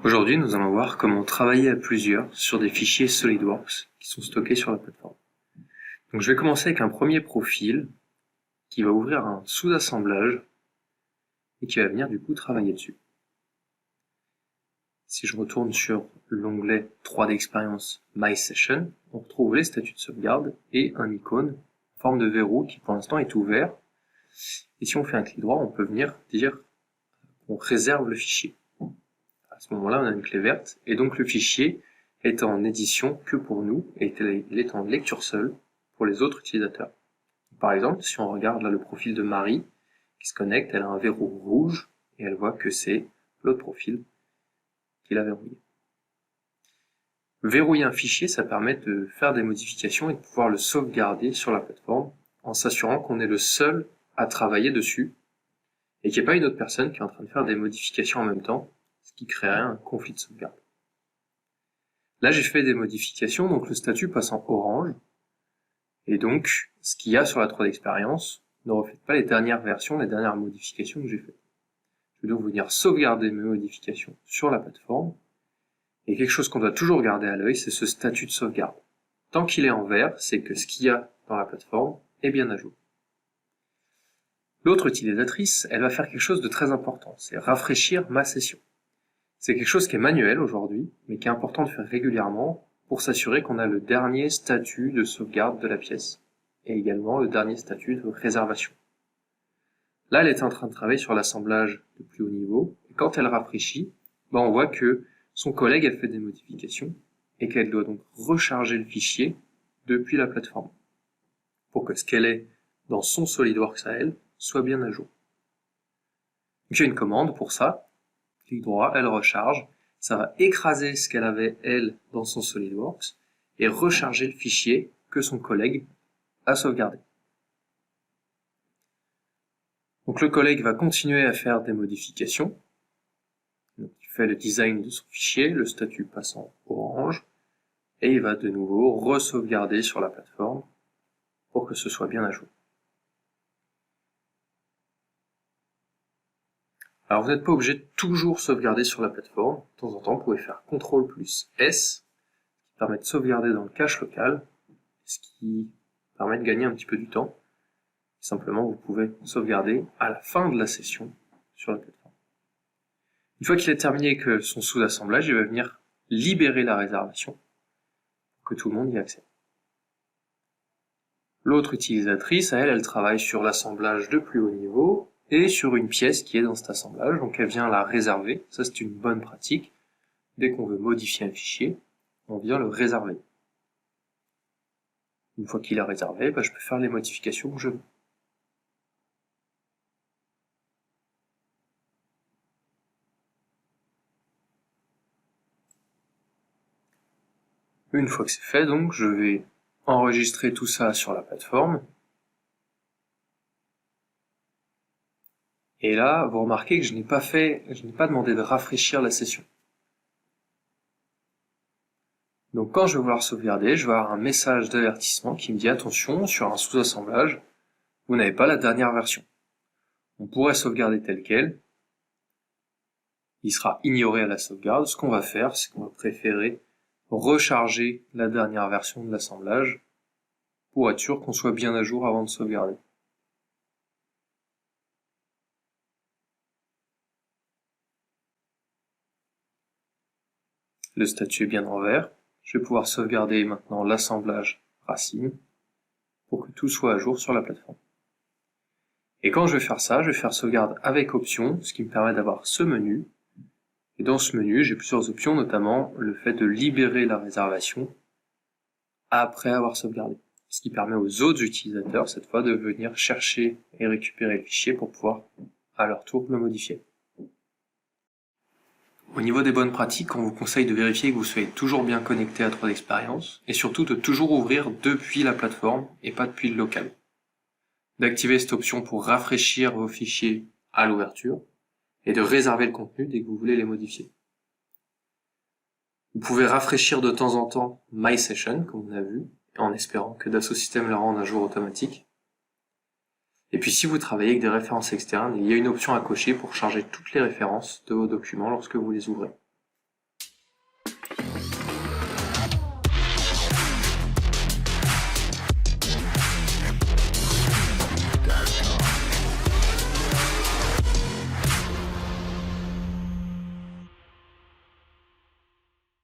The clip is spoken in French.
Aujourd'hui, nous allons voir comment travailler à plusieurs sur des fichiers SolidWorks qui sont stockés sur la plateforme. Donc, je vais commencer avec un premier profil qui va ouvrir un sous-assemblage et qui va venir du coup travailler dessus. Si je retourne sur l'onglet 3D Experience My Session, on retrouve les statuts de sauvegarde et un icône en forme de verrou qui pour l'instant est ouvert. Et si on fait un clic droit, on peut venir dire qu'on réserve le fichier. À ce moment-là, on a une clé verte, et donc le fichier est en édition que pour nous, et il est en lecture seule pour les autres utilisateurs. Par exemple, si on regarde là le profil de Marie, qui se connecte, elle a un verrou rouge, et elle voit que c'est l'autre profil qui l'a verrouillé. Verrouiller un fichier, ça permet de faire des modifications et de pouvoir le sauvegarder sur la plateforme, en s'assurant qu'on est le seul à travailler dessus, et qu'il n'y ait pas une autre personne qui est en train de faire des modifications en même temps, ce qui créerait un conflit de sauvegarde. Là, j'ai fait des modifications, donc le statut passe en orange, et donc ce qu'il y a sur la 3D Experience ne reflète pas les dernières versions, les dernières modifications que j'ai faites. Je vais donc venir sauvegarder mes modifications sur la plateforme, et quelque chose qu'on doit toujours garder à l'œil, c'est ce statut de sauvegarde. Tant qu'il est en vert, c'est que ce qu'il y a dans la plateforme est bien à jour. L'autre utilisatrice, elle va faire quelque chose de très important, c'est rafraîchir ma session. C'est quelque chose qui est manuel aujourd'hui, mais qui est important de faire régulièrement pour s'assurer qu'on a le dernier statut de sauvegarde de la pièce, et également le dernier statut de réservation. Là, elle est en train de travailler sur l'assemblage de plus haut niveau, et quand elle rafraîchit, on voit que son collègue a fait des modifications, et qu'elle doit donc recharger le fichier depuis la plateforme, pour que ce qu'elle est dans son SolidWorks à elle soit bien à jour. J'ai une commande pour ça, clic droit, elle recharge, ça va écraser ce qu'elle avait elle dans son SolidWorks et recharger le fichier que son collègue a sauvegardé. Donc le collègue va continuer à faire des modifications, donc, il fait le design de son fichier, le statut passe en orange, et il va de nouveau re-sauvegarder sur la plateforme pour que ce soit bien à jour. Alors vous n'êtes pas obligé de toujours sauvegarder sur la plateforme. De temps en temps, vous pouvez faire CTRL plus S, qui permet de sauvegarder dans le cache local, ce qui permet de gagner un petit peu du temps. Simplement, vous pouvez sauvegarder à la fin de la session sur la plateforme. Une fois qu'il est terminé avec son sous-assemblage, il va venir libérer la réservation pour que tout le monde y accède. L'autre utilisatrice, elle travaille sur l'assemblage de plus haut niveau, et sur une pièce qui est dans cet assemblage, donc elle vient la réserver, ça c'est une bonne pratique. Dès qu'on veut modifier un fichier, on vient le réserver. Une fois qu'il est réservé, je peux faire les modifications que je veux. Une fois que c'est fait, donc, je vais enregistrer tout ça sur la plateforme. Et là, vous remarquez que je n'ai pas demandé de rafraîchir la session. Donc quand je vais vouloir sauvegarder, je vais avoir un message d'avertissement qui me dit attention, sur un sous-assemblage, vous n'avez pas la dernière version. On pourrait sauvegarder tel quel, il sera ignoré à la sauvegarde. Ce qu'on va faire, c'est qu'on va préférer recharger la dernière version de l'assemblage pour être sûr qu'on soit bien à jour avant de sauvegarder. Le statut est bien en vert. Je vais pouvoir sauvegarder maintenant l'assemblage racine pour que tout soit à jour sur la plateforme. Et quand je vais faire ça, je vais faire sauvegarde avec option, ce qui me permet d'avoir ce menu. Et dans ce menu, j'ai plusieurs options, notamment le fait de libérer la réservation après avoir sauvegardé. Ce qui permet aux autres utilisateurs, cette fois, de venir chercher et récupérer le fichier pour pouvoir, à leur tour, le modifier. Au niveau des bonnes pratiques, on vous conseille de vérifier que vous soyez toujours bien connecté à 3D Experience, et surtout de toujours ouvrir depuis la plateforme et pas depuis le local. D'activer cette option pour rafraîchir vos fichiers à l'ouverture, et de réserver le contenu dès que vous voulez les modifier. Vous pouvez rafraîchir de temps en temps My Session, comme on a vu, en espérant que Dassault Systèmes le rende un jour automatique. Et puis si vous travaillez avec des références externes, il y a une option à cocher pour charger toutes les références de vos documents lorsque vous les ouvrez.